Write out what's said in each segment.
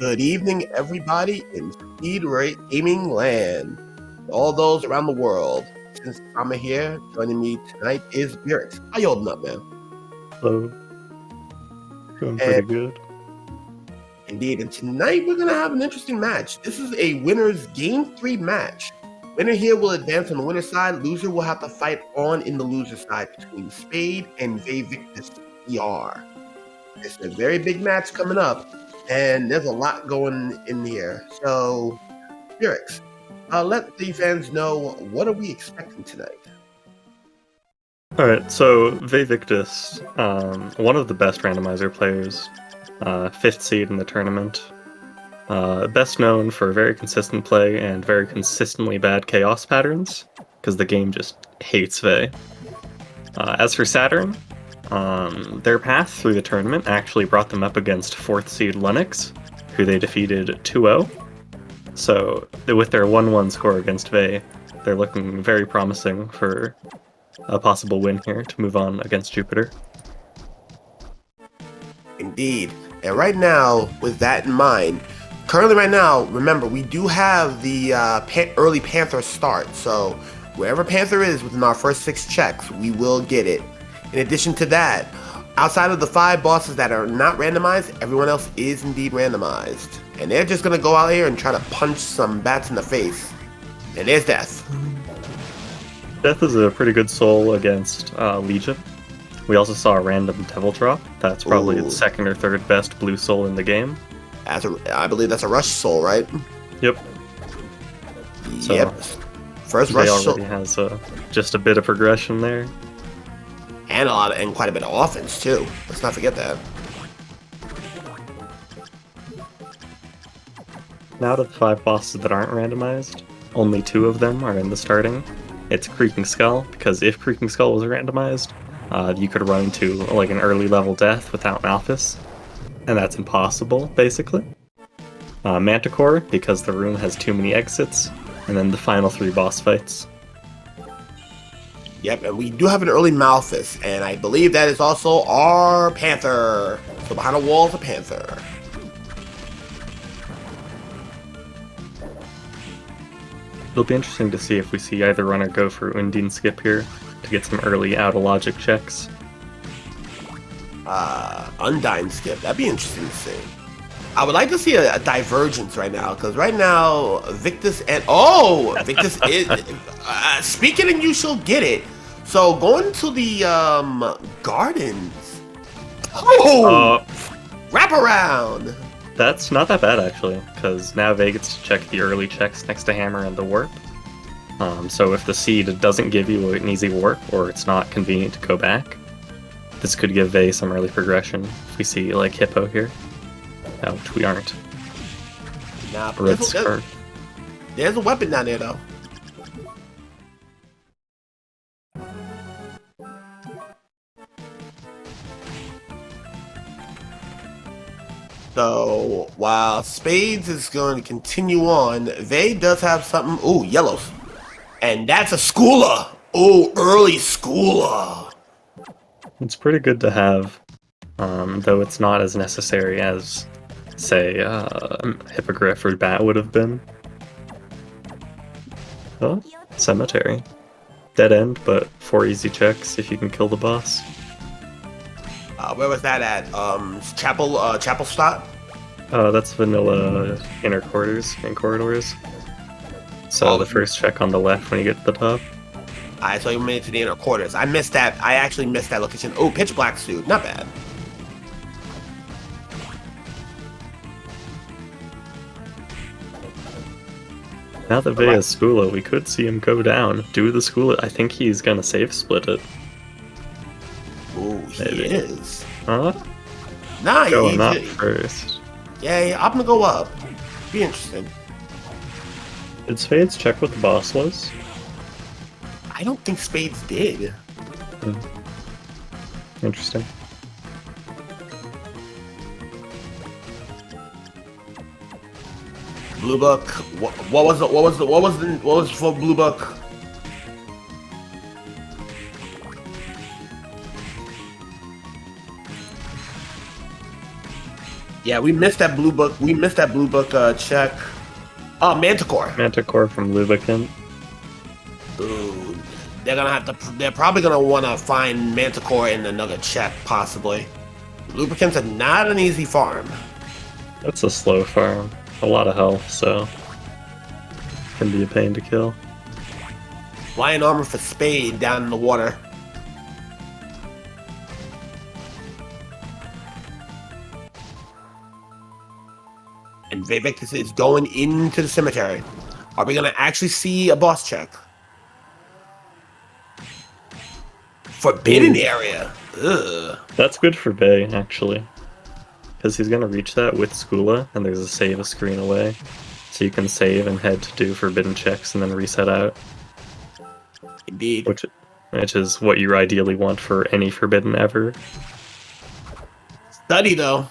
Good evening, everybody in Speed Gaming Land. All those around the world. Since I'm here, joining me tonight is Beerix. How you holding up, man? Hello. Doing And pretty good. indeed, and tonight we're gonna have an interesting match. This is a winner's Game 3 match. Winner here will advance on the winner's side. Loser will have to fight on in the loser's side between Spade and VaeVictusBR. It's a very big match coming up, and there's a lot going in here. So, Beerix, let the fans know, what are we expecting tonight? Alright, so VaeVictus, one of the best randomizer players, 5th seed in the tournament. Best known for very consistent play and very consistently bad chaos patterns, because the game just hates Vae. As for Saturn, their path through the tournament actually brought them up against 4th seed Lennox, who they defeated 2-0. So, with their 1-1 score against Vae, they're looking very promising for a possible win here to move on against Jupiter. Indeed. And right now, with that in mind, currently right now, remember, we do have the early Panther start. So, wherever Panther is within our first 6 checks, we will get it. In addition to that, outside of the 5 bosses that are not randomized, everyone else is indeed randomized. And they're just going to go out here and try to punch some bats in the face. And there's Death. Death is a pretty good soul against Legion. We also saw a random Devil Drop. That's probably the second or third best blue soul in the game. I believe that's a Rush soul, right? Yep. So yep. First Rush soul. already has just a bit of progression there. And quite a bit of offense, too. Let's not forget that. Now to the 5 bosses that aren't randomized, only 2 of them are in the starting. It's Creaking Skull, because if Creaking Skull was randomized, you could run into like an early level death without Malphus, and that's impossible, basically. Manticore, because the room has too many exits, and then the final 3 boss fights. Yep, and we do have an early Malphus, and I believe that is also our Panther. So behind the wall is a Panther. It'll be interesting to see if we see either runner go for Undine Skip here to get some early out-of-logic checks. Undine Skip, that'd be interesting to see. I would like to see a divergence right now, because right now, Victus and... Oh! Victus is... speak it and you shall get it. So, going to the, gardens. Oh! Wraparound! That's not that bad, actually, because now Vae gets to check the early checks next to Hammer and the Warp. So if the seed doesn't give you an easy Warp, or it's not convenient to go back, this could give Vae some early progression if we see, like, Hippo here. Which we aren't. Nah, but there's a weapon down there, though. So, while Spades is going to continue on, Vae does have something. Ooh, yellows. And that's a Schooler. Ooh, early Schooler. It's pretty good to have, though it's not as necessary as, say, Hippogriff or Bat would have been. Oh, Cemetery. Dead end, but 4 easy checks if you can kill the boss. Where was that at? Chapel Stop? That's vanilla inner quarters and corridors. So the first check on the left when you get to the top. I saw you made it to the inner quarters. I missed that. I actually missed that location. Oh, pitch black suit. Not bad. Now that Vae has Skula, we could see him go down. Do the Skula. I think he's gonna save split it. Ooh, he is. Huh? Nah, going up first. Yeah, I'm gonna go up. Be interesting. Did Spades check what the boss was? I don't think Spades did. Interesting. Blue Book. What was for Blue Book? Yeah, we missed that blue book. We missed that blue book check. Oh, Manticore. Manticore from Lubricant. Ooh, they're gonna have to. They're probably gonna want to find Manticore in another check, possibly. Lubricants are not an easy farm. That's a slow farm. A lot of health, so can be a pain to kill. Lion armor for Spade down in the water. And VaeVictus is going into the cemetery. Are we gonna actually see a boss check? Forbidden area. Ugh. That's good for Bay, actually. Because he's going to reach that with Skula, and there's a save a screen away. So you can save and head to do forbidden checks and then reset out. Indeed. Which is what you ideally want for any forbidden ever. Study, though.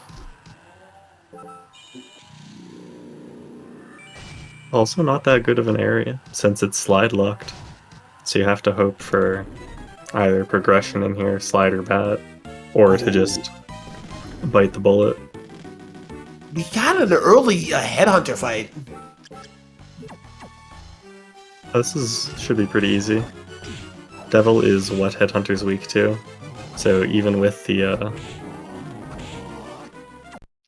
Also not that good of an area, since it's slide locked. So you have to hope for either progression in here, slide or bat, or to just bite the bullet. We got an early headhunter fight. Should be pretty easy. Devil is what Headhunter's weak to, so even with the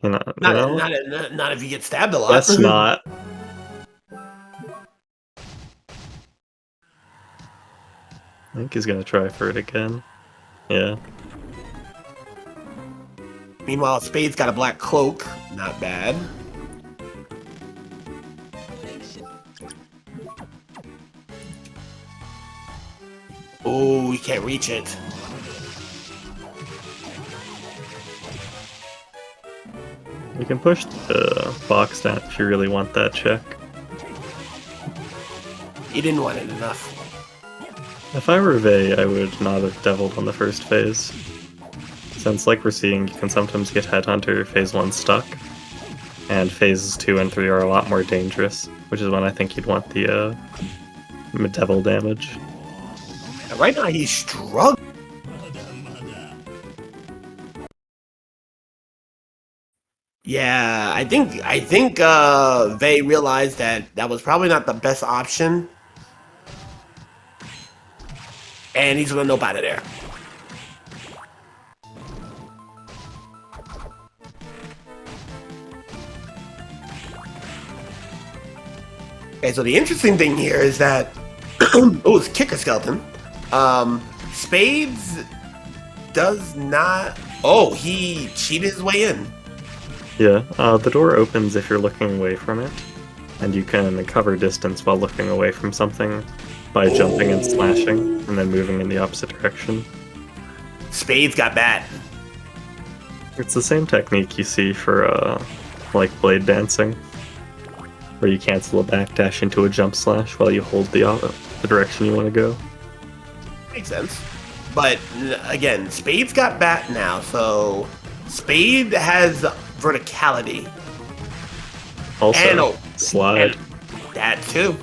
not if you get stabbed a lot. That's not. I think he's gonna try for it again. Yeah. Meanwhile, Spade's got a black cloak. Not bad. Oh, we can't reach it. You can push the box down if you really want that check. You didn't want it enough. If I were Vey, I would not have deviled on the first phase. Since, like we're seeing, you can sometimes get Headhunter phase 1 stuck, and phases 2 and 3 are a lot more dangerous, which is when I think you'd want the devil damage. And right now he's struggling. Yeah, I think Vey realized that was probably not the best option. And he's gonna nope out of there. Okay, so the interesting thing here is that oh, it's kicker skeleton. Spades does not. Oh, he cheated his way in. Yeah, the door opens if you're looking away from it, and you can cover distance while looking away from something by jumping and slashing, and then moving in the opposite direction. Spades got bat. It's the same technique you see for, like, blade dancing, where you cancel a backdash into a jump slash while you hold the direction you want to go. Makes sense. But, again, Spades got bat now, so Spade has verticality. Also, slide. And that too.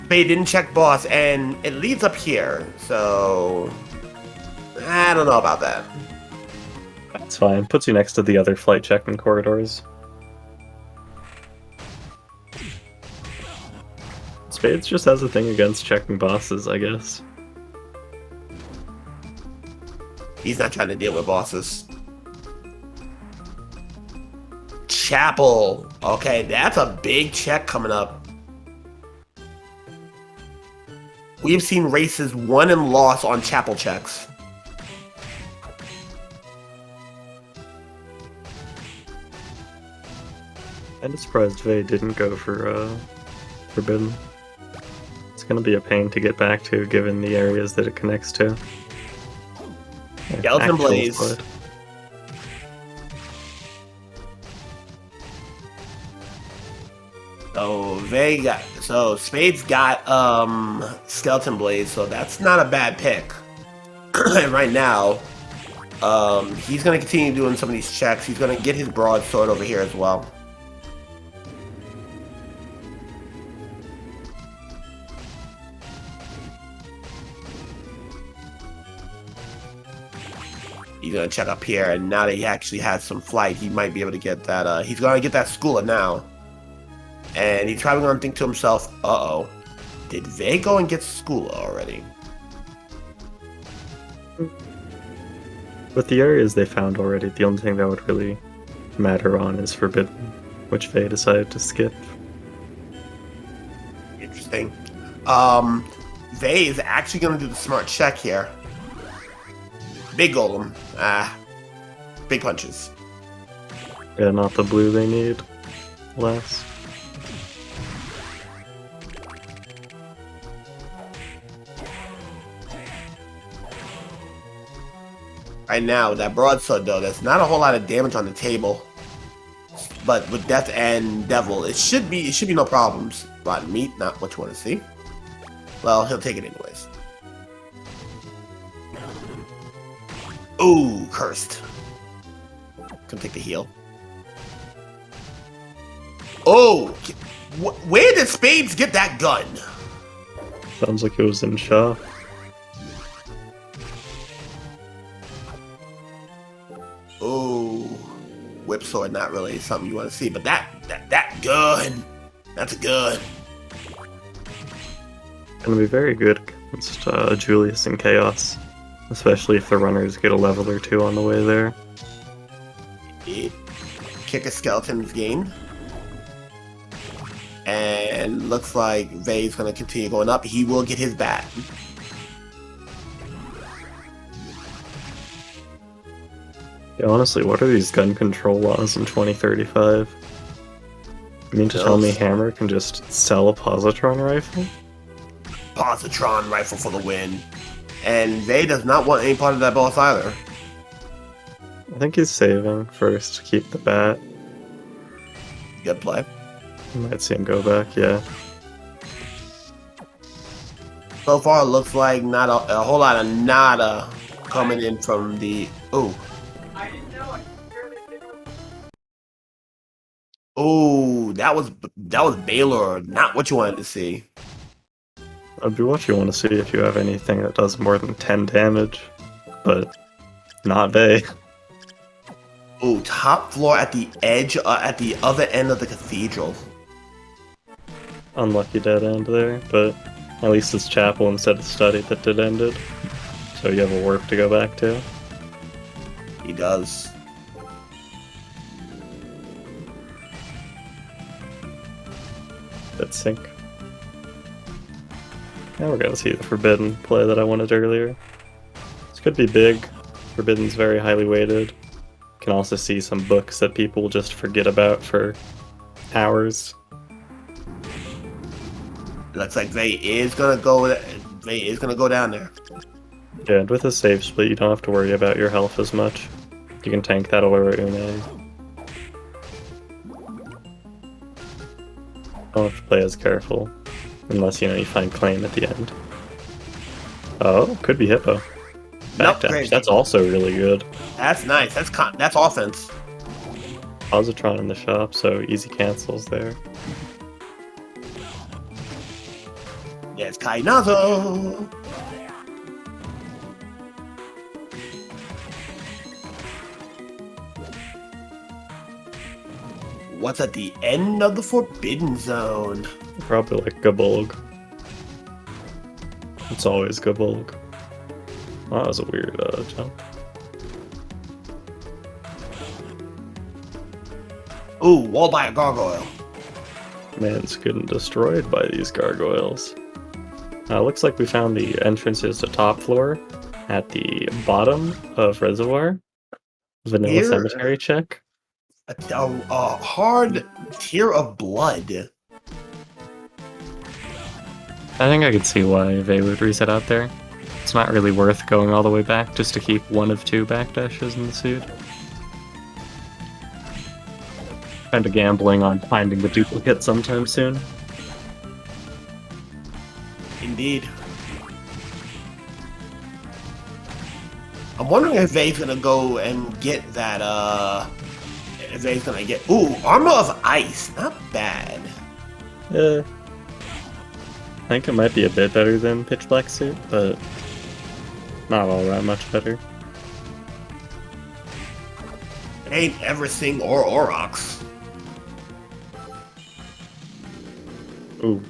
Spade didn't check boss, and it leads up here, so I don't know about that. That's fine. Puts you next to the other flight checking corridors. Spades just has a thing against checking bosses, I guess. He's not trying to deal with bosses. Chapel. Okay, that's a big check coming up. We've seen races won and lost on chapel checks. I'm surprised Vey didn't go for Forbidden. It's gonna be a pain to get back to, given the areas that it connects to. Skeleton Blaze. Slide. So Spades got Skeleton Blaze, so that's not a bad pick. Right now, he's gonna continue doing some of these checks. He's gonna get his broadsword over here as well. He's gonna check up here, and now that he actually has some flight, he might be able to get that. He's gonna get that schooler now, and he's probably gonna think to himself, "Uh-oh, did Vae go and get schooler already?" With the areas they found already, the only thing that would really matter on is Forbidden, which Vae decided to skip. Interesting. Vae is actually gonna do the smart check here. Big golem. Big punches. Yeah, not the blue they need. Less. Right now, that broadsword though, there's not a whole lot of damage on the table. But with Death and Devil, it should be no problems. Rotten meat, not what you want to see. Well, he'll take it anyways. Ooh, cursed. Can take the heal. Oh, where did Spades get that gun? Sounds like it was in Shaw. Oh, whip sword, not really something you want to see, but that gun, that's a gun. Gonna be very good against Julius and Chaos, especially if the runners get a level or two on the way there. Kick a skeleton's gained. And looks like Vae's gonna continue going up. He will get his bat. Yeah, honestly, what are these gun control laws in 2035? You mean to tell me Hammer can just sell a positron rifle? Positron rifle for the win. And Vae does not want any part of that boss either. I think he's saving first to keep the bat. Good play. You might see him go back, yeah. So far, it looks like not a whole lot of nada coming in from the... Ooh. Oh, that was Baylor, not what you wanted to see. That'd be what you want to see if you have anything that does more than 10 damage, but not Vae. Oh, top floor at the edge, at the other end of the cathedral. Unlucky dead end there, but at least it's chapel instead of study that did end it. So you have a warp to go back to. He does. Let's sync. Now we're gonna see the Forbidden play that I wanted earlier. This could be big. Forbidden's very highly weighted. Can also see some books that people just forget about for hours. Looks like Vae is gonna go down there. Yeah, and with a save split, you don't have to worry about your health as much. You can tank that away right Une. Don't have to play as careful, unless you find claim at the end. Oh, could be Hippo. Backdash. That's also really good. That's nice. That's offense. Positron in the shop, so easy cancels there. Yes, Kainazo. What's at the end of the Forbidden Zone? Probably like Gabolg. It's always Gabolg. Oh, that was a weird jump. Ooh, walled by a gargoyle. Man's getting destroyed by these gargoyles. Looks like we found the entrances to top floor at the bottom of Reservoir. Vanilla Cemetery check. A hard tear of blood. I think I could see why Vae would reset out there. It's not really worth going all the way back just to keep one of two backdashes in the suit. Kind of gambling on finding the duplicate sometime soon. Indeed. I'm wondering if Vae's gonna go and get that, if Vae's gonna get... Ooh, Armor of Ice. Not bad. I think it might be a bit better than Pitch Black suit, but not all that much better. Ain't ever sing or Aurochs. Ooh.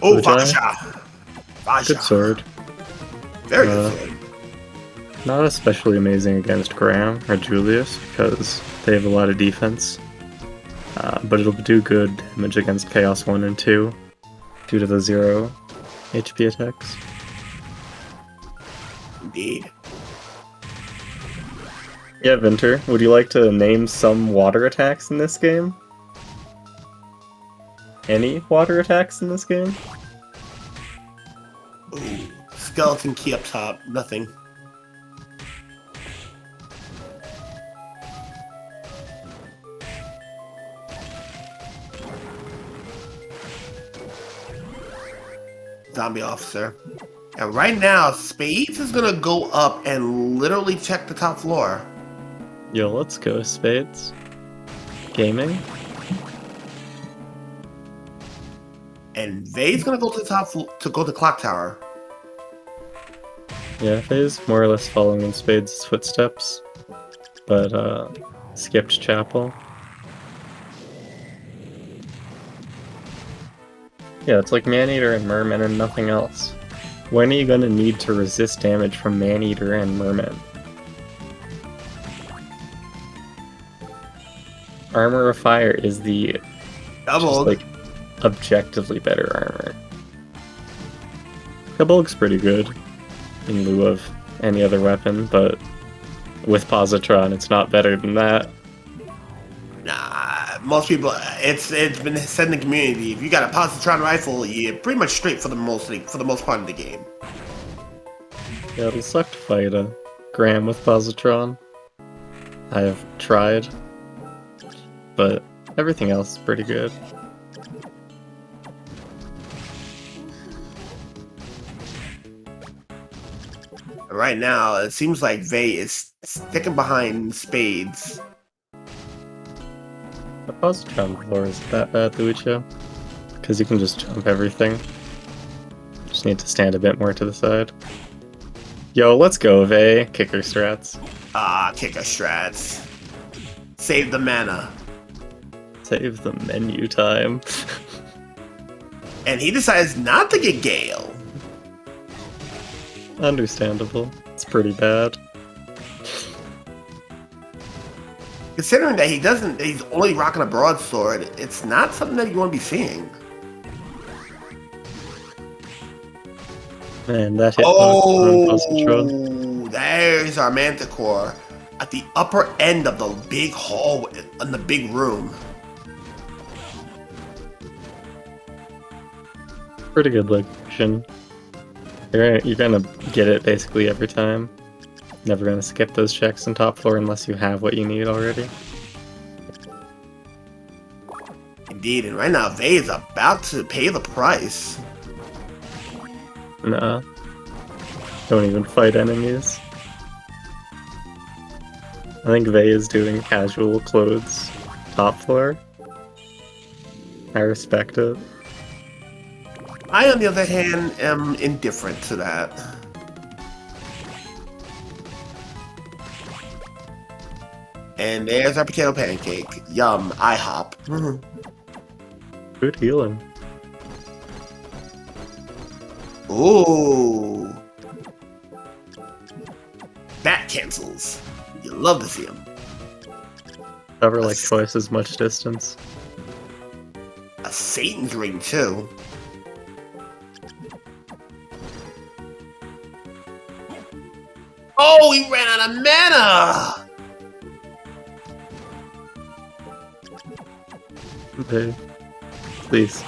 Oh, Ujai? Fasha. Fasha. Good sword. Very good sword. Not especially amazing against Graham or Julius because they have a lot of defense. But it'll do good damage against Chaos 1 and 2 due to the 0 HP attacks. Indeed. Yeah, Vinter, would you like to name some water attacks in this game? Any water attacks in this game? Ooh. Skeleton key up top. Nothing. Zombie officer. And right now, Spades is gonna go up and literally check the top floor. Yo, let's go, Spades. Gaming? And Vae's gonna go to the top to go to clock tower. Yeah, Faye's more or less following in Spades' footsteps, but skipped chapel. Yeah, it's like Maneater and Merman and nothing else. When are you gonna need to resist damage from Maneater and Merman? Armor of Fire is the Doubled. just, like, objectively better armor. Kabulk's pretty good in lieu of any other weapon, but with Positron it's not better than that. Nah, most people, it's been said in the community, if you got a positron rifle, you're pretty much straight for the most part of the game. Yeah, it'll suck to fight a Graham with Positron. I have tried, but everything else is pretty good. Right now, it seems like Vae is sticking behind Spades. The Positron floor isn't that bad, Lucio, because you can just jump everything. Just need to stand a bit more to the side. Yo, let's go, Vae. Kicker strats. Ah, kicker strats. Save the mana. Save the menu time. And he decides not to get Gale. Understandable. It's pretty bad. Considering that he's only rocking a broadsword, it's not something that you want to be seeing. Man, that hitbox on Positron. Oh, there's our Manticore at the upper end of the big hall in the big room. Pretty good location. You're gonna get it basically every time. Never gonna skip those checks in top floor unless you have what you need already. Indeed, and right now Vae is about to pay the price. Nah. Don't even fight enemies. I think Vae is doing casual clothes top floor. I respect it. I, on the other hand, am indifferent to that. And there's our potato pancake. Yum, IHOP. Good healing. Ooh. That cancels. You love to see him. Cover like twice as much distance. A Satan's ring, too. Oh, he ran out of mana! Okay. Please.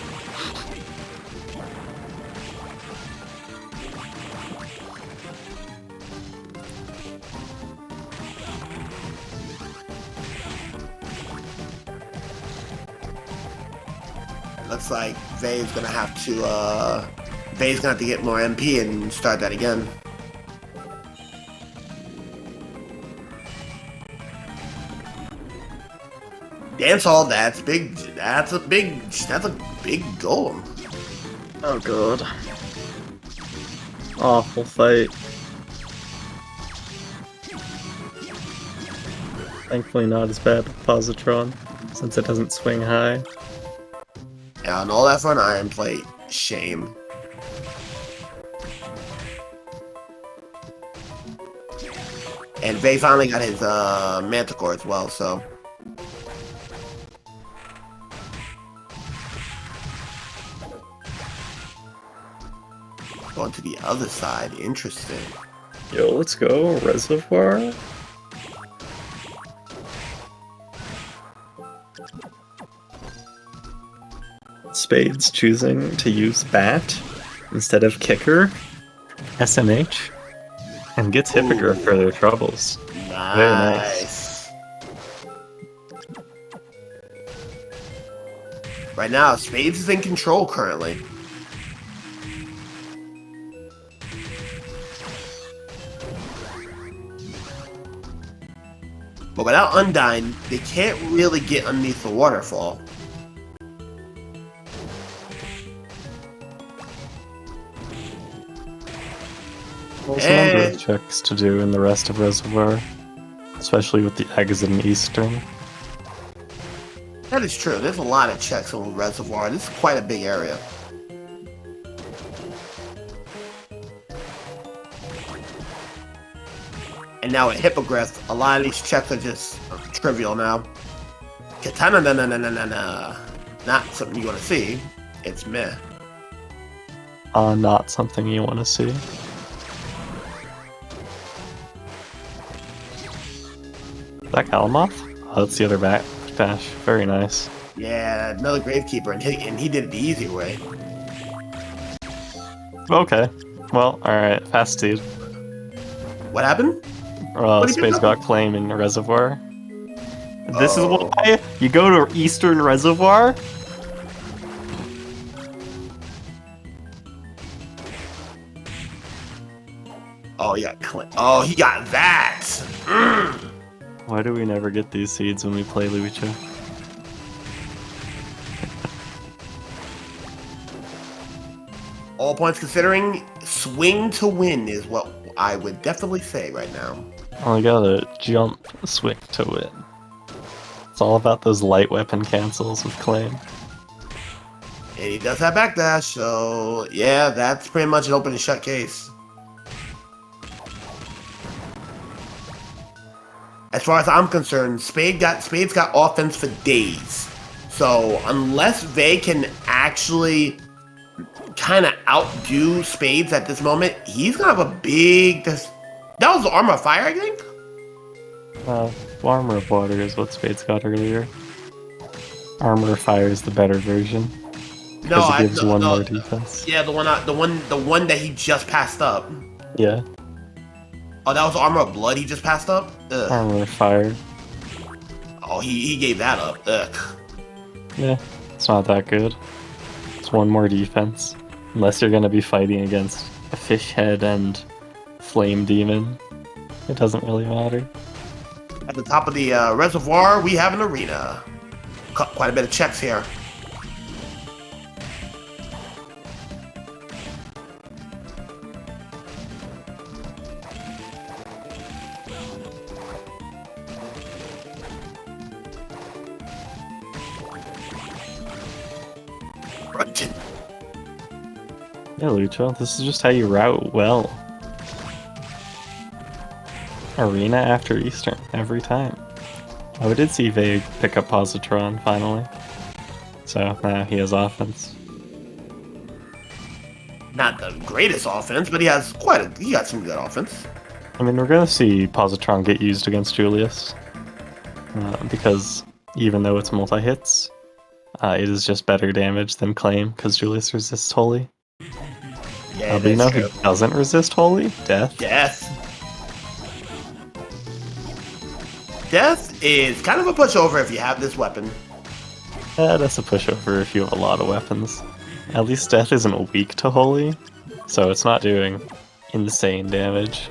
Looks like Vae's gonna have to get more MP and start that again. Dance hall, that's big. That's a big golem. Oh god. Awful fight. Thankfully not as bad with Positron, since it doesn't swing high. Yeah, and all that for an iron plate. Shame. And Vae finally got his Manticore as well, so. Going to the other side. Interesting. Yo, let's go. Reservoir. Spades choosing to use Bat instead of Kicker. SMH. And gets Hippogriff for their troubles. Nice. Very nice. Right now, Spades is in control currently. But without Undyne, they can't really get underneath the waterfall. There's a number of checks to do in the rest of Reservoir, especially with the exit in Eastern. That is true. There's a lot of checks on Reservoir. This is quite a big area. And now at Hippogriff, a lot of these checks are just trivial now. Katana, no. Not something you want to see. It's meh. Not something you want to see. Is that Kalamoth? Oh, that's the other back dash. Very nice. Yeah, another Gravekeeper, and he did it the easy way. Okay. Well, alright. Fast seed. What happened? What Spades got claim in Reservoir. This is why you go to Eastern Reservoir? Oh, he got claim. Oh, he got that! Mm. Why do we never get these seeds when we play Lucha? All points considering, swing to win is what I would definitely say right now. Only gotta jump swing to win. It's all about those light weapon cancels with claim. And he does have backdash, so yeah, that's pretty much an open and shut case. As far as I'm concerned, Spades got offense for days. So unless Vae can actually kind of outdo Spades at this moment, he's gonna have a big. That was the Armor of Fire, I think. Armor of Water is what Spades got earlier. Armor of Fire is the better version. No, it gives one more defense. Yeah, the one that he just passed up. Yeah. Oh, that was Armor of Blood he just passed up? Ugh. Armor of Fire. Oh, he gave that up. Ugh. Yeah, it's not that good. It's one more defense. Unless you're gonna be fighting against a Fish Head and Flame Demon. It doesn't really matter. At the top of the reservoir, we have an arena. Quite a bit of checks here. Yeah, Lucha, this is just how you route well. Arena after Eastern, every time. Oh, we did see Vae pick up Positron, finally. So, now he has offense. Not the greatest offense, but he got some good offense. I mean, we're gonna see Positron get used against Julius. Because even though it's multi-hits, it is just better damage than Claim, because Julius resists Holy. Yeah, but you know who doesn't resist Holy? Death. Death is kind of a pushover if you have this weapon. Yeah, that's a pushover if you have a lot of weapons. At least Death isn't weak to Holy, so it's not doing insane damage.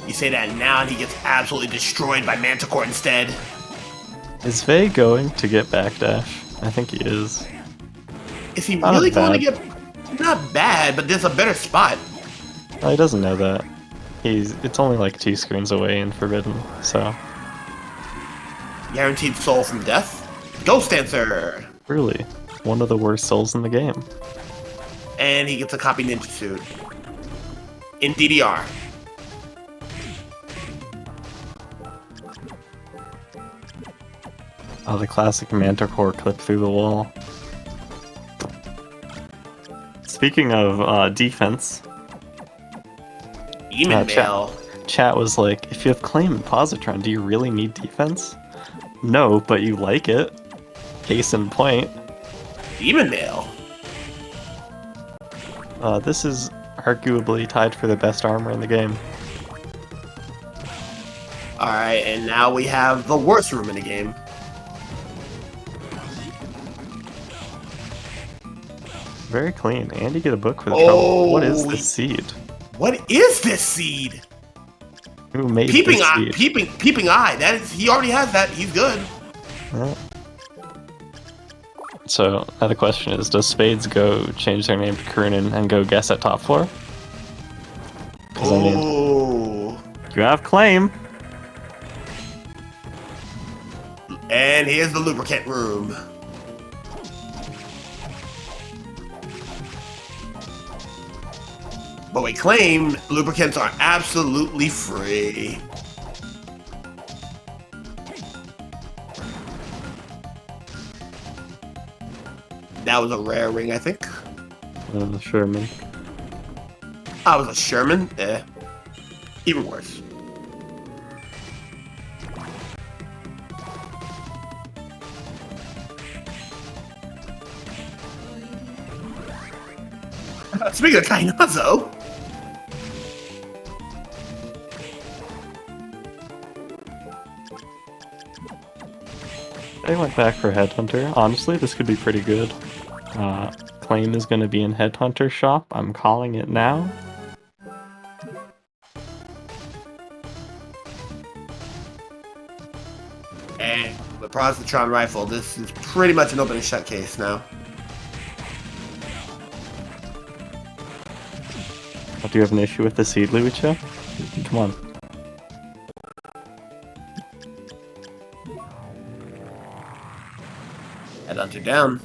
You say that now and he gets absolutely destroyed by Manticore instead. Is Vae going to get backdash? I think he is. Is he really going to get... Not bad, but there's a better spot. Oh, he doesn't know that. It's only like 2 screens away in Forbidden, so Guaranteed soul from death. Ghost Dancer! really, one of the worst souls in the game. And he gets a copy ninja suit. In DDR. Oh, the classic Manticore clip through the wall. Speaking of defense, Demon Mail. Chat was like, if you have claim and positron, do you really need defense? No, but you like it. Case in point. Demon Mail. This is arguably tied for the best armor in the game. Alright, and now we have the worst room in the game. Very clean, and you get a book for the trouble. What is this seed? What is this seed? Who made Peeping this Eye. seed? Peeping Eye. That is, he already has that. He's good. Yeah. So now the question is, does Spades go change their name to Krunen and go guess at top floor? Because I mean, you have claim. And here's the lubricant room. But we claim lubricants are absolutely free. That was a rare ring, I think. Sherman. I was a Sherman? Eh. Even worse. Speaking of Kainazo, I went back for Headhunter. Honestly, this could be pretty good. Claim is going to be in Headhunter shop. I'm calling it now. and the Positron rifle, this is pretty much an open and shut case now. Do you have an issue with the seed, Lucha? Come on. Headhunter down.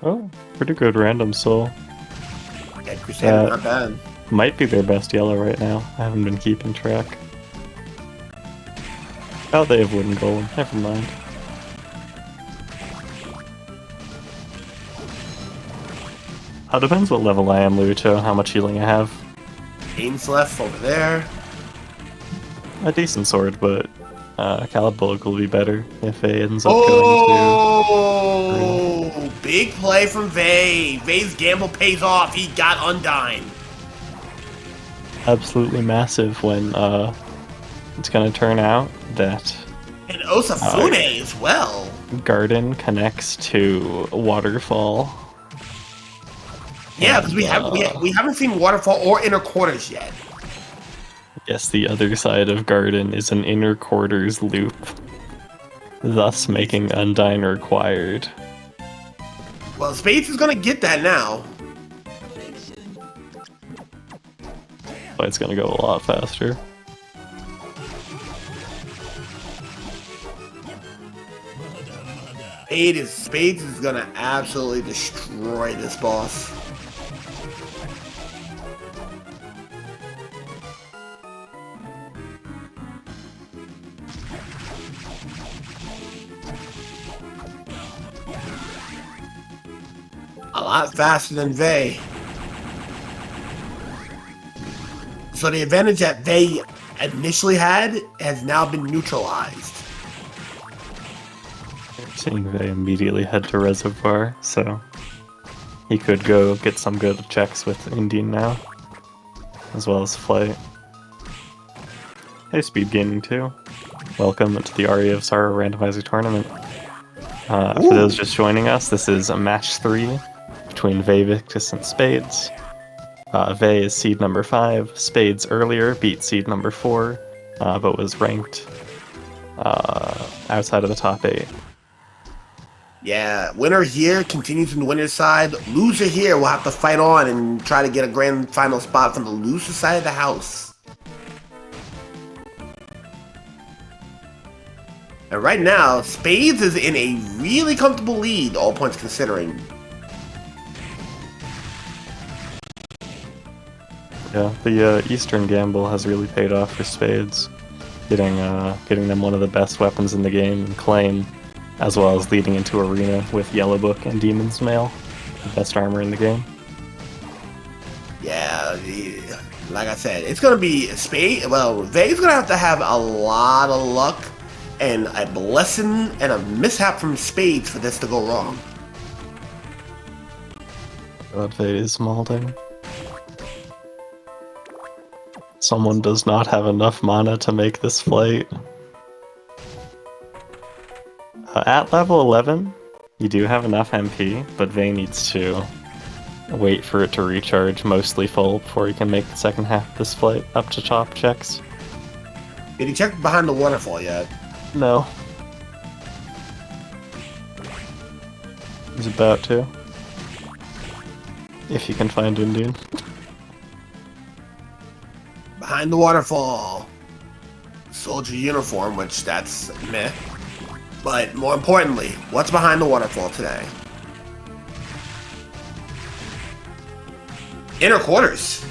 Oh, pretty good random soul. Dead Crusader, not bad. Might be their best yellow right now. I haven't been keeping track. Oh, they have wooden golem. Never mind. Depends what level I am, Lucho, how much healing I have. Ainslef over there. A decent sword, but Calibulk will be better if it ends up going to... Big play from Vae. Vae's gamble pays off. He got Undyne. Absolutely massive when it's going to turn out that... And Osafune as well. Garden connects to Waterfall. Yeah, because we haven't seen Waterfall or Inner Quarters yet. Yes, the other side of Garden is an Inner Quarters loop, thus making Undyne required. Well, Spades is gonna get that now. But it's gonna go a lot faster. Spades is gonna absolutely destroy this boss. A lot faster than Vae. So the advantage that Vae initially had has now been neutralized. Seeing Vae immediately head to Reservoir, so he could go get some good checks with Indian now, as well as Flight. Hey, SpeedGaming too. Welcome to the Aria of Sorrow Randomizer Tournament. For those just joining us, this is a match 3 between VaeVictus and Spades. Vae is seed number 5. Spades earlier beat seed number 4, but was ranked outside of the top 8. Yeah, winner here continues in the winner's side. Loser here will have to fight on and try to get a grand final spot from the loser side of the house. And right now, Spades is in a really comfortable lead, all points considering. Yeah, the Eastern gamble has really paid off for Spades, getting them one of the best weapons in the game and claim, as well as leading into Arena with Yellow Book and Demon's Mail, the best armor in the game. Yeah, like I said, it's gonna be Spade. Well, Vae's gonna have a lot of luck and a blessing and a mishap from Spades for this to go wrong. God, Vae is molding. Someone does not have enough mana to make this flight. At level 11, you do have enough MP, but Vae needs to wait for it to recharge mostly full before he can make the second half of this flight up to top checks. Did he check behind the waterfall yet? No. He's about to. If you can find Indian. Behind the waterfall. Soldier uniform, which that's meh. But more importantly, what's behind the waterfall today? Inner quarters.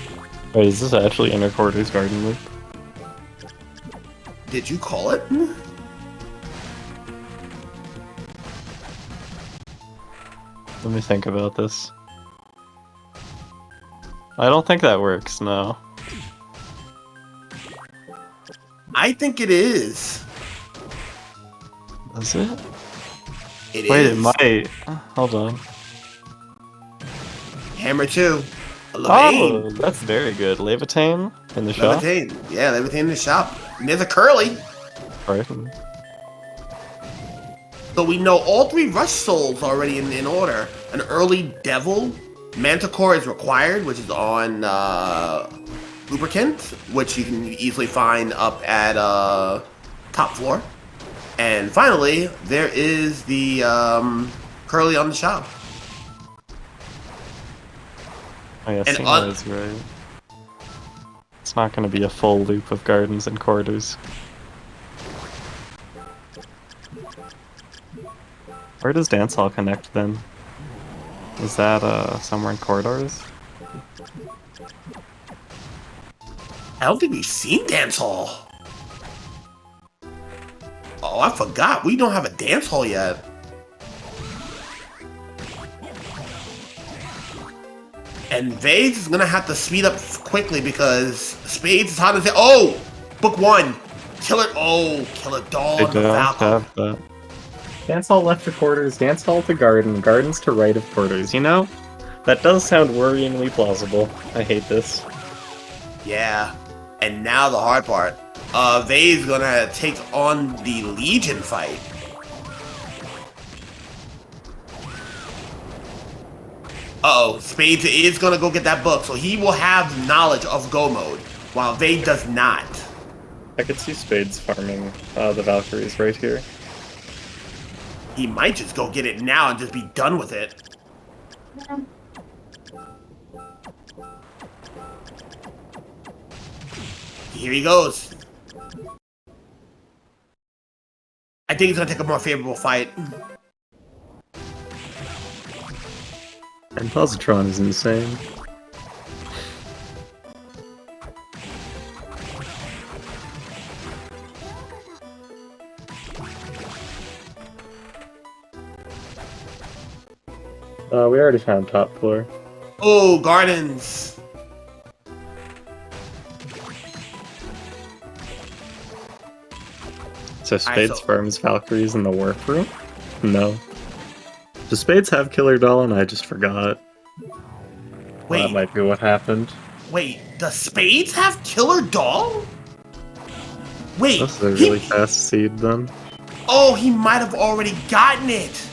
Wait, is this actually Inner Quarters Garden Loop? Did you call it? Let me think about this. I don't think that works, no. I think it is. Is it? It Wait, is. it might. Hold on. Hammer 2. Oh, Levain. that's very good. Levitain in the shop? Levitain. Yeah, Levitain in the shop. And there's a Curly. Right. So we know all 3 Rush Souls already in order. An early Devil. Manticore is required, which is on Lubricant, which you can easily find up at top floor. And finally, there is the Curly on the shop. Oh yeah, And Sina is right. It's not going to be a full loop of gardens and quarters. Where does Dance Hall connect then? Is that somewhere in corridors? I don't think we've seen Dance Hall. Oh, I forgot. We don't have a Dance Hall yet. And Vades is going to have to speed up quickly because Spades is hard to say. Oh! Book 1. Kill it. Oh, kill it. Dawn. They don't have that. Dance Hall left to quarters, Dance Hall to garden, gardens to right of quarters. You know, that does sound worryingly plausible. I hate this. Yeah. And now the hard part. Vay's gonna take on the Legion fight. Uh-oh, Spades is gonna go get that book, so he will have knowledge of Go mode, while Vay does not. I could see Spades farming the Valkyries right here. He might just go get it now and just be done with it. Here he goes. I think he's gonna take a more favorable fight. And Positron is insane. We already found top floor. Oh, gardens. So Spades farms Valkyries in the warp room? No. Does Spades have Killer Doll and I just forgot? Wait, That might be what happened. wait, does Spades have Killer Doll? Wait, That's a really fast seed then. oh, he might have already gotten it.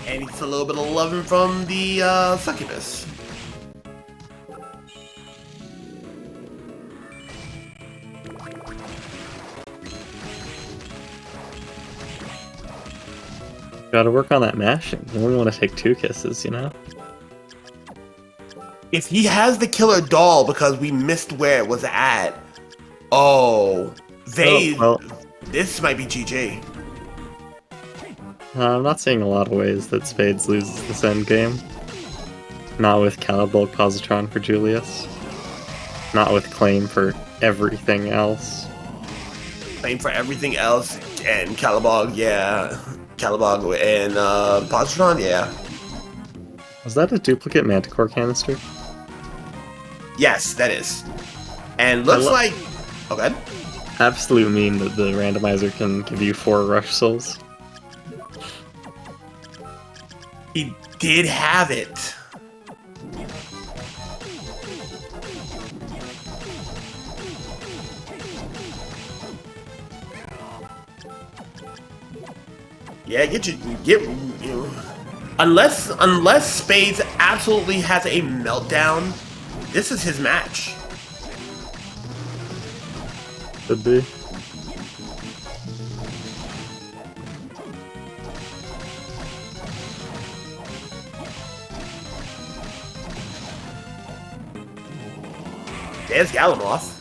And it's a little bit of loving from the succubus. Gotta work on that mashing. You only want to take 2 kisses, you know? If he has the killer doll because we missed where it was at, this might be GG. I'm not seeing a lot of ways that Spades loses this end game. Not with Calibulk Positron for Julius. Not with Claim for everything else. Claim for everything else, and Calibulk, yeah. Calibulk and Positron, yeah. Was that a duplicate Manticore canister? Yes, that is. And looks like... Okay. Absolute meme that the randomizer can give you 4 rush souls. He did have it. Yeah, unless Spades absolutely has a meltdown, this is his match. Could be. There's Galamoth.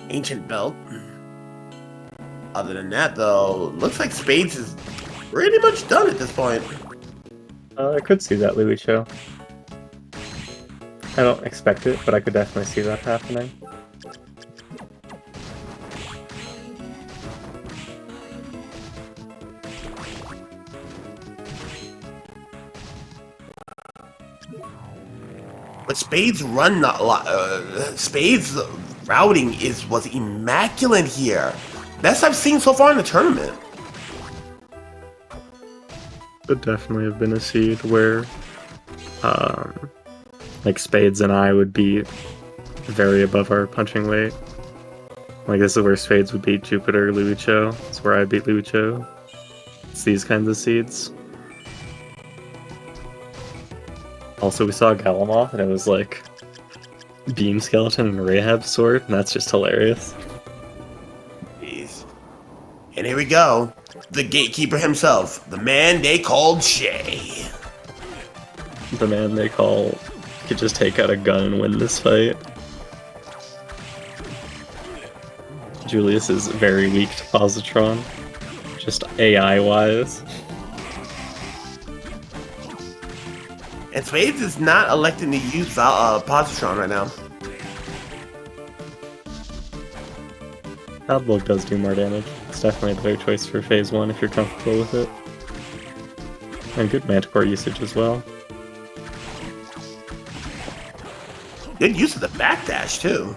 Ancient Belt. Other than that, though, looks like Spades is pretty much done at this point. I could see that Louis show. I don't expect it, but I could definitely see that happening. But Spades Spades routing was immaculate here. Best I've seen so far in the tournament. Could definitely have been a seed where, like Spades and I would be very above our punching weight. Like this is where Spades would beat Jupiter, Lucho. It's where I beat Lucho. It's these kinds of seeds. Also, we saw Galamoth, and it was like Beam Skeleton and Rahab's sword, and that's just hilarious. Jeez. And here we go. The gatekeeper himself. The man they called Shay. The man they call could just take out a gun and win this fight. Julius is very weak to Positron. Just AI-wise. And Spades is not electing to use Positron right now. Calibulk does do more damage. It's definitely a better choice for phase 1 if you're comfortable with it. And good Manticore usage as well. Good use of the backdash too.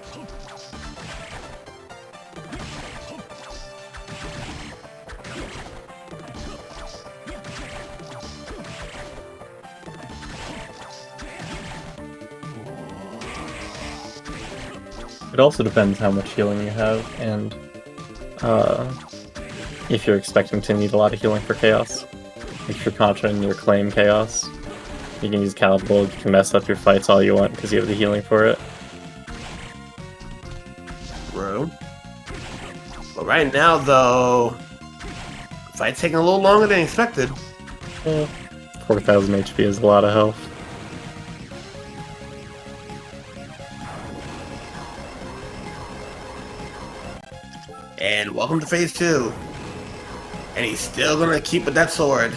It also depends how much healing you have, and if you're expecting to need a lot of healing for Chaos. If you're confident in your Claim Chaos, you can use Calibulk, you can mess up your fights all you want because you have the healing for it. Bro. But right now, though, the fight's taking a little longer than expected. 4,000 HP is a lot of health. And welcome to phase 2. And he's still gonna keep with that sword.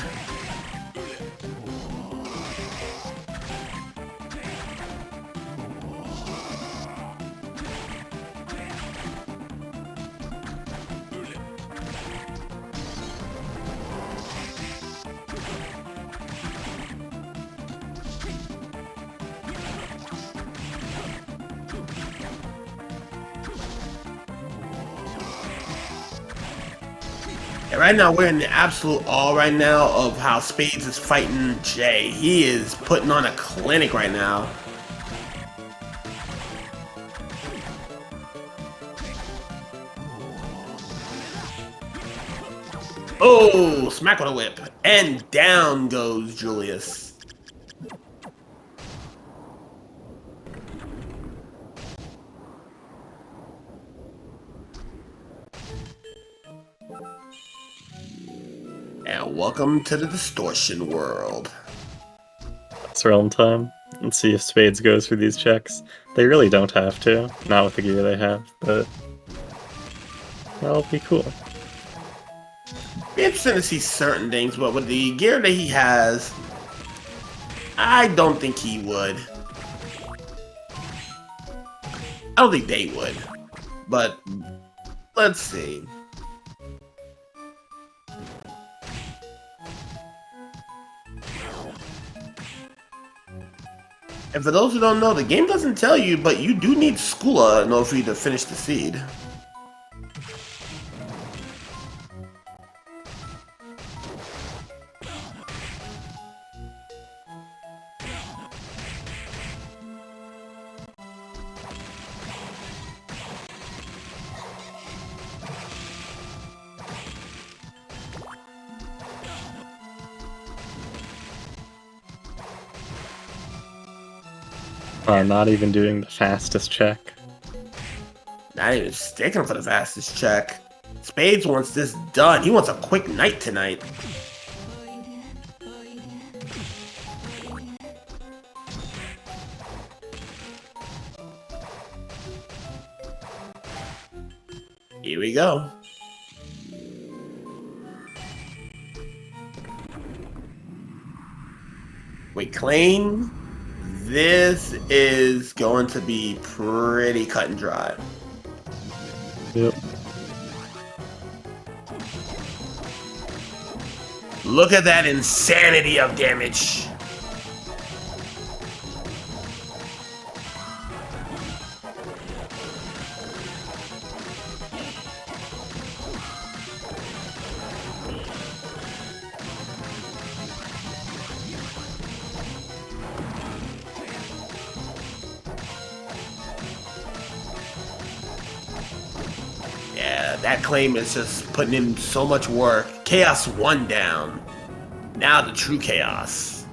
And right now, we're in the absolute awe right now of how Spades is fighting Jay. He is putting on a clinic right now. Oh, smack with a whip. And down goes Julius. Welcome to the distortion world. It's realm time. Let's see if Spades goes through these checks. They really don't have to, not with the gear they have, but that'll be cool. Be interesting to see certain things, but with the gear that he has, I don't think he would. I don't think they would, but let's see. And for those who don't know, the game doesn't tell you, but you do need Skula in order for you to finish the seed. Not even doing the fastest check. Not even sticking for the fastest check. Spades wants this done. He wants a quick night tonight. Here we go. Wait, Claim. This is going to be pretty cut and dry. Yep. Look at that insanity of damage. Yeah, that Claim is just putting in so much work. Chaos 1 down. Now the true chaos.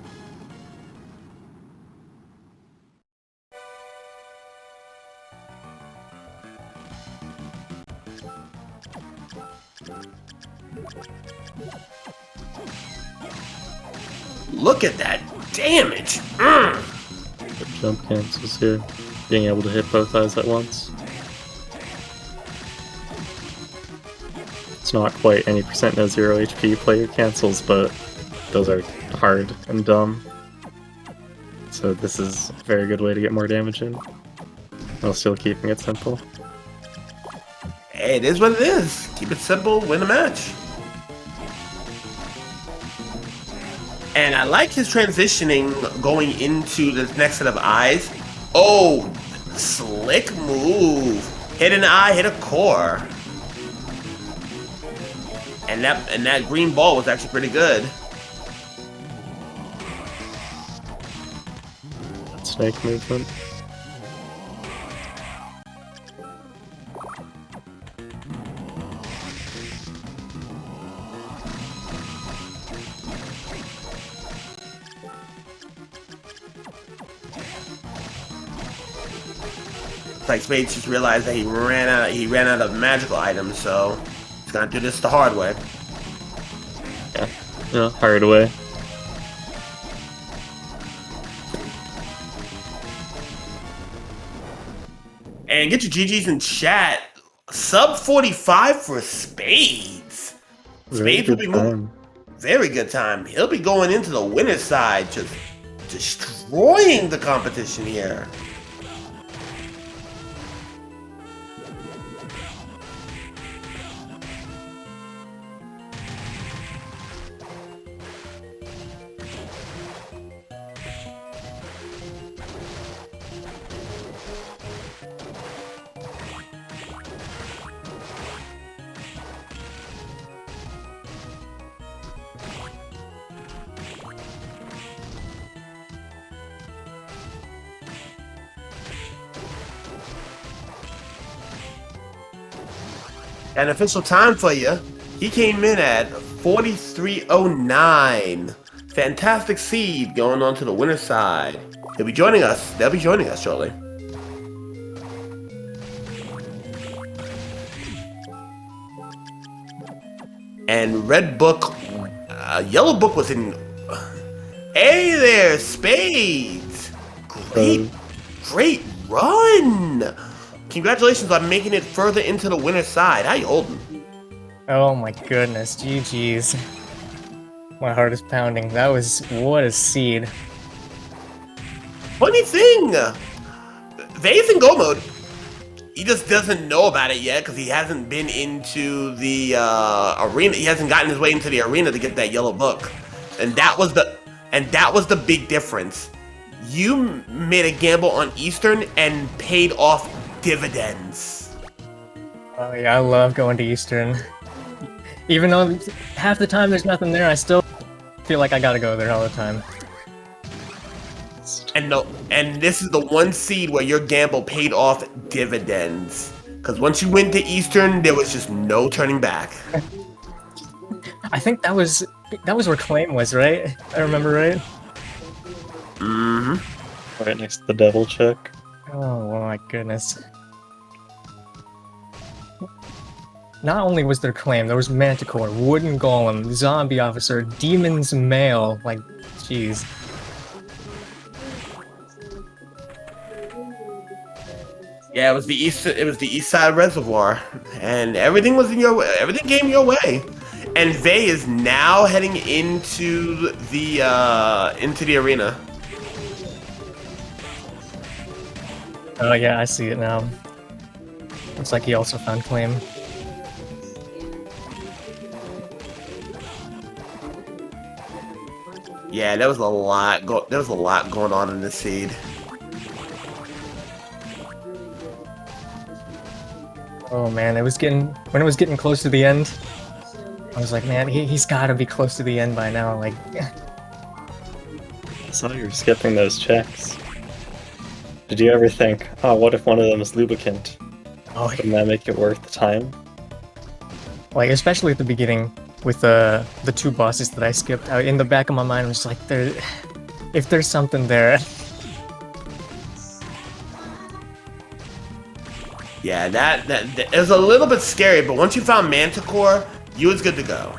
Look at that damage. Good jump cancels here. Being able to hit both eyes at once. It's not quite any percent no 0 HP player cancels, but those are hard and dumb. So this is a very good way to get more damage in, while still keeping it simple. Hey, it is what it is. Keep it simple, win the match. And I like his transitioning going into the next set of eyes. Oh, slick move. Hit an eye, hit a core. And that green ball was actually pretty good. Snake movement. It's like Spades just realized that he ran out of magical items, so he's gonna do this the hard way. Yeah, hard way. And get your GGs in chat. Sub 45 for Spades. Spades will be moving. Very good time. He'll be going into the winner's side, just destroying the competition here. An official time for you. He came in at 43.09. Fantastic seed going on to the winner's side. He'll be joining us. They'll be joining us shortly. And Red Book, Yellow Book was in. Hey there, Spades! Great run! Congratulations on making it further into the winner's side. How you holding? Oh my goodness, GG's. My heart is pounding. That was what a seed. Funny thing, Vae's in go mode. He just doesn't know about it yet because he hasn't been into the arena. He hasn't gotten his way into the arena to get that yellow book, and that was the big difference. You made a gamble on Eastern and paid off dividends. Oh yeah, I love going to Eastern. Even though half the time there's nothing there, I still feel like I gotta go there all the time. And this is the one seed where your gamble paid off dividends. Because once you went to Eastern, there was just no turning back. I think that was where Claim was, right? I remember right? Mm-hmm. Right next to the devil check. Oh my goodness. Not only was there Claim, there was Manticore, Wooden Golem, Zombie Officer, Demon's Mail. Like, jeez. Yeah, it was the east side reservoir, and everything came your way. And Vae is now heading into the arena. Oh yeah, I see it now. Looks like he also found Claim. Yeah, there was a lot going on in this seed. Oh man, when it was getting close to the end, I was like, man, he's gotta be close to the end by now, like... I saw you were skipping those checks. Did you ever think, oh, what if one of them is lubricant? Oh, Wouldn't that make it worth the time? like, especially at the beginning, with the two bosses that I skipped, in the back of my mind, I was like, if there's something there... Yeah, that it was a little bit scary, but once you found Manticore, you was good to go.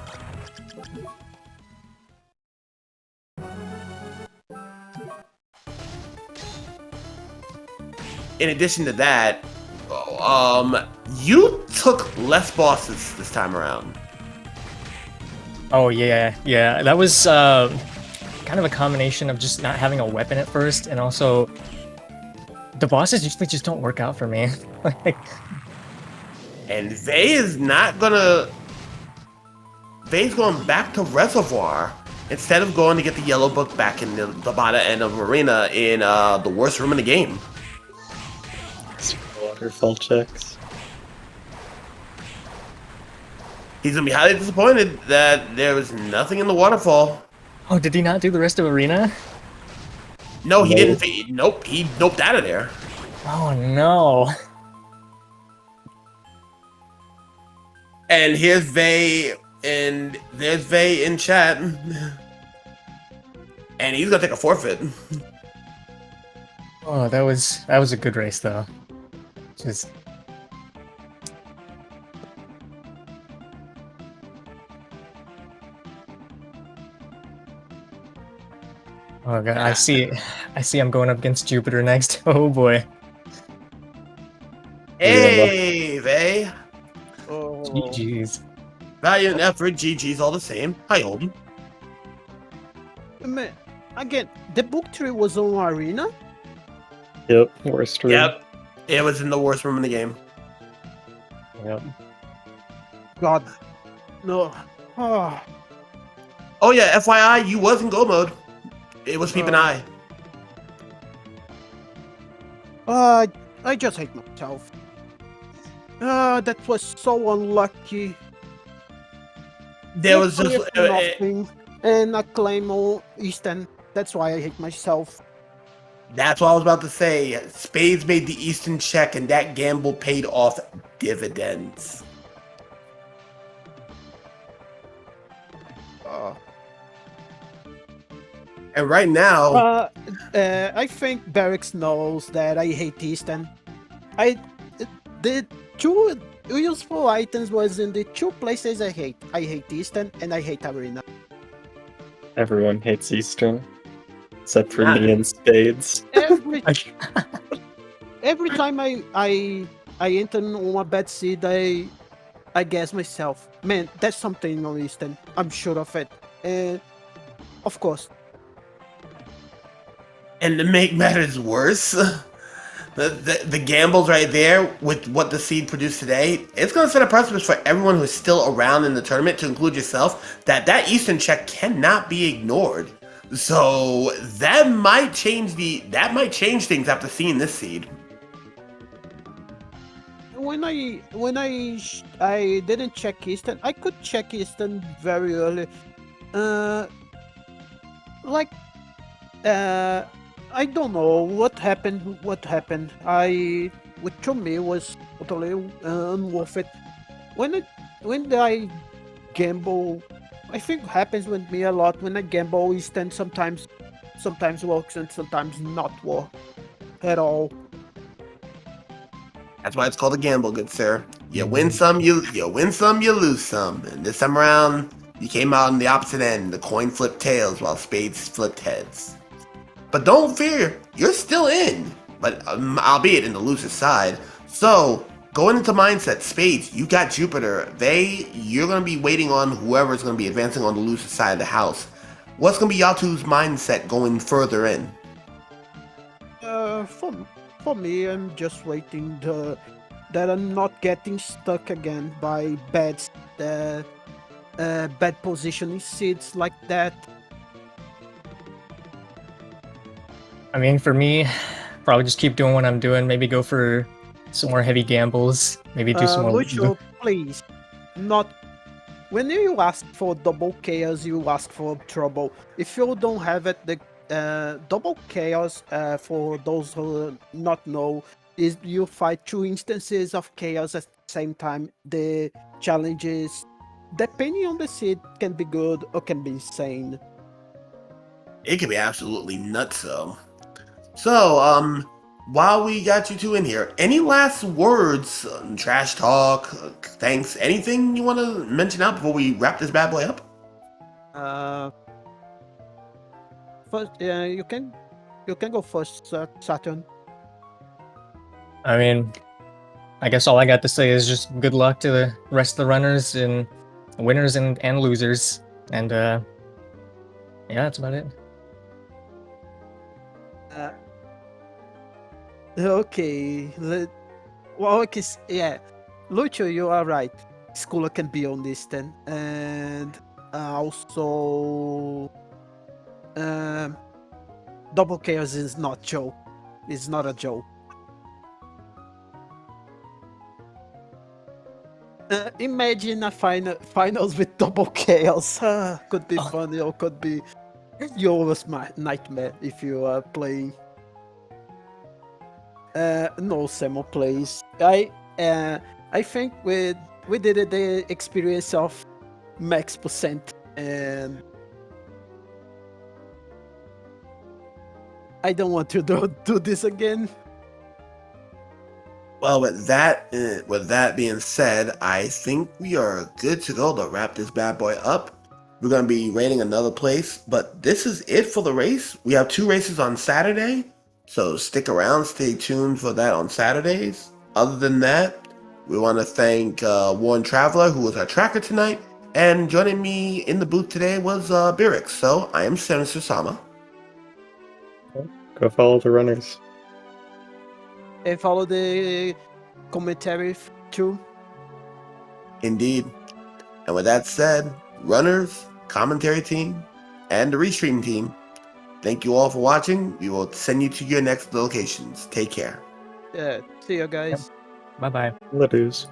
In addition to that, you took less bosses this time around. Oh yeah, that was kind of a combination of just not having a weapon at first, and also the bosses usually just don't work out for me. Like, and Vae's going back to Reservoir instead of going to get the yellow book back in the bottom end of Arena in the worst room in the game. Waterfall checks. He's gonna be highly disappointed that there was nothing in the waterfall. oh, did he not do the rest of Arena? No, he didn't. Nope, he noped out of there. Oh no. And here's Vae, and there's Vae in chat. And he's gonna take a forfeit. Oh, that was a good race though. Just oh god, I see I'm going up against Jupiter next. Oh boy. Hey, Vae. Oh. GG's. Valiant effort, GG's all the same. Hi, Holden. Man, again, the book tree was on Arena? Yep, worst room. Yep. It was in the worst room in the game. Yep. God. No. Oh. Oh yeah, FYI, you was in go mode. It was peep an eye. I just hate myself. That was so unlucky. There was just nothing, and I claim on Eastern. That's why I hate myself. that's what I was about to say. Spades made the Eastern check, and that gamble paid off dividends. And right now, I think Barracks knows that I hate Eastern. The two useful items was in the two places I hate. I hate Eastern and I hate Arena. Everyone hates Eastern, except for Nah. me and Spades. Every time I enter on a bad seed, I guess myself, man, there's something on Eastern. I'm sure of it. And of course, And to make matters worse, the gambles right there with what the seed produced today, it's going to set a precedent for everyone who's still around in the tournament, to include yourself, that Eastern check cannot be ignored. So that might change things after seeing this seed. when I didn't check Eastern, I could check Eastern very early. Uh, like I don't know what happened. What happened? Which to me was totally unworth it. When I gamble, I think happens with me a lot. When I gamble, Eastern sometimes works and sometimes not work at all. That's why it's called a gamble, good sir. You win some, you win some, you lose some. And this time around, you came out on the opposite end. The coin flipped tails while Spades flipped heads. But don't fear, you're still in, but albeit in the loser's side. So, going into mindset, Spades, you got Jupiter. You're going to be waiting on whoever's going to be advancing on the loser side of the house. What's going to be y'all two's mindset going further in? For me, I'm just waiting that I'm not getting stuck again by bad positioning seeds like that. I mean, for me, probably just keep doing what I'm doing. Maybe go for some more heavy gambles. Maybe do some more. Lucio, please, not. When you ask for double chaos, you ask for trouble. If you don't have it, the double chaos, for those who not know, is you fight two instances of chaos at the same time. The challenges, depending on the seed, can be good or can be insane. It can be absolutely nuts, though. So, while we got you two in here, any last words, trash talk, thanks, anything you want to mention out before we wrap this bad boy up? First, you can go first, Saturn. I mean, I guess all I got to say is just good luck to the rest of the runners and winners and losers. And yeah, that's about it. Okay. Okay. Yeah, Lucio, you are right. Schooler can be on this then, and also, double chaos is not Joe. It's not a joke. Imagine a finals with double chaos. Could be funny or could be your worst nightmare if you are playing. No, Samo plays. I think we did the experience of max percent, and I don't want to do this again. Well, with that being said, I think we are good to go to wrap this bad boy up. We're going to be rating another place, but this is it for the race. We have 2 races on Saturday, so stick around, stay tuned for that on Saturdays. Other than that, we want to thank Warren Traveler, who was our tracker tonight, and joining me in the booth today was Birix. So I am Senator Sama. Go follow the runners. And follow the commentary too. Indeed. And with that said, runners, commentary team, and the restream team, thank you all for watching. We will send you to your next locations. Take care. Yeah, see you guys. Bye bye. Ladoos.